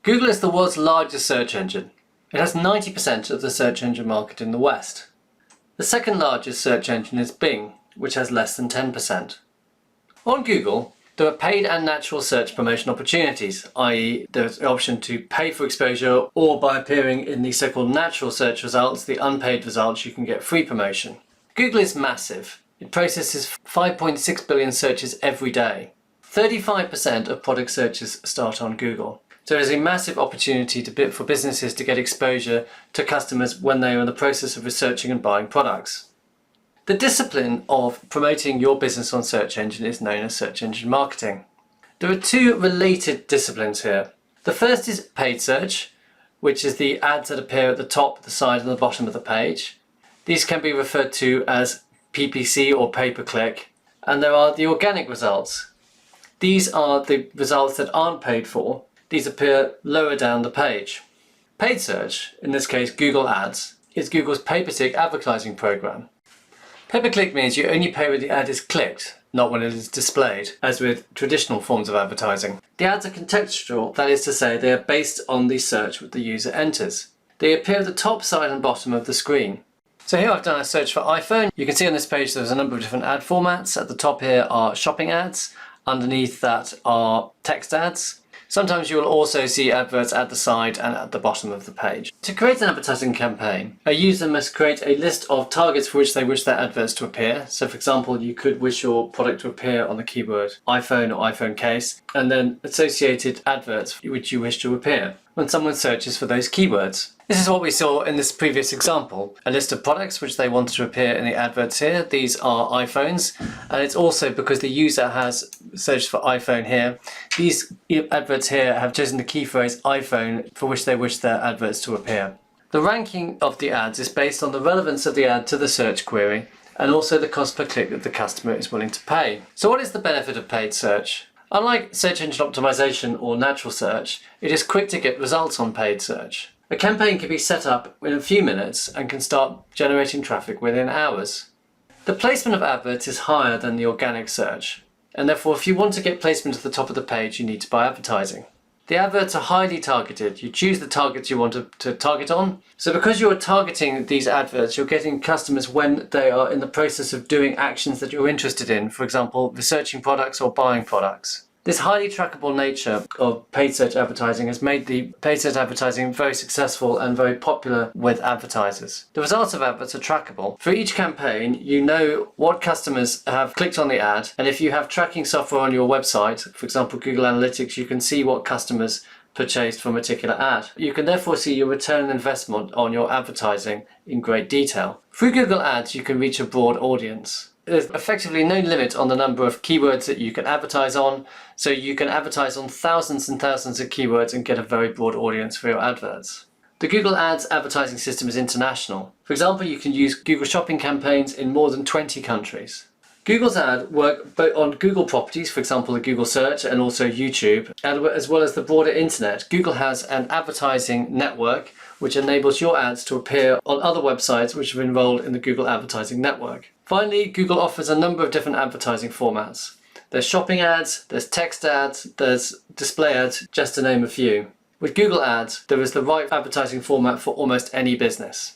Google is the world's largest search engine. It has 90% of the search engine market in the West. The second largest search engine is Bing, which has less than 10%. On Google, there are paid and natural search promotion opportunities, i.e. there's the option to pay for exposure, or by appearing in the so-called natural search results, the unpaid results, you can get free promotion. Google is massive. It processes 5.6 billion searches every day. 35% of product searches start on Google. So there's a massive opportunity for businesses to get exposure to customers when they are in the process of researching and buying products. The discipline of promoting your business on search engine is known as search engine marketing. There are two related disciplines here. The first is paid search, which is the ads that appear at the top, the side and the bottom of the page. These can be referred to as PPC or pay-per-click. And there are the organic results. These are the results that aren't paid for. These appear lower down the page. Paid search, in this case Google Ads, is Google's pay-per-click advertising program. Pay-per-click means you only pay when the ad is clicked, not when it is displayed, as with traditional forms of advertising. The ads are contextual, that is to say they are based on the search that the user enters. They appear at the top, side and bottom of the screen. So here I've done a search for iPhone. You can see on this page there's a number of different ad formats. At the top here are shopping ads. Underneath that are text ads. Sometimes you will also see adverts at the side and at the bottom of the page. To create an advertising campaign, a user must create a list of targets for which they wish their adverts to appear. So for example, you could wish your product to appear on the keyword iPhone or iPhone case, and then associated adverts which you wish to appear when someone searches for those keywords. This is what we saw in this previous example. A list of products which they wanted to appear in the adverts here. These are iPhones, and it's also because the user has searched for iPhone here. These adverts here have chosen the key phrase iPhone for which they wish their adverts to appear. The ranking of the ads is based on the relevance of the ad to the search query and also the cost per click that the customer is willing to pay. So what is the benefit of paid search? Unlike search engine optimization or natural search, it is quick to get results on paid search. A campaign can be set up in a few minutes and can start generating traffic within hours. The placement of adverts is higher than the organic search, and therefore if you want to get placement at the top of the page, you need to buy advertising. The adverts are highly targeted. You choose the targets you want to target on. So because you're targeting these adverts, you're getting customers when they are in the process of doing actions that you're interested in, for example, researching products or buying products. This highly trackable nature of paid search advertising has made the paid search advertising very successful and very popular with advertisers. The results of adverts are trackable. For each campaign, you know what customers have clicked on the ad, and if you have tracking software on your website, for example Google Analytics, you can see what customers purchased from a particular ad. You can therefore see your return on investment on your advertising in great detail. Through Google Ads, you can reach a broad audience. There's effectively no limit on the number of keywords that you can advertise on, so you can advertise on thousands and thousands of keywords and get a very broad audience for your adverts. The Google Ads advertising system is international. For example, you can use Google shopping campaigns in more than 20 countries. Google's ads work both on Google properties, for example the Google search and also YouTube, as well as the broader internet. Google has an advertising network which enables your ads to appear on other websites which are enrolled in the Google advertising network. Finally, Google offers a number of different advertising formats. There's shopping ads, there's text ads, there's display ads, just to name a few. With Google Ads, there is the right advertising format for almost any business.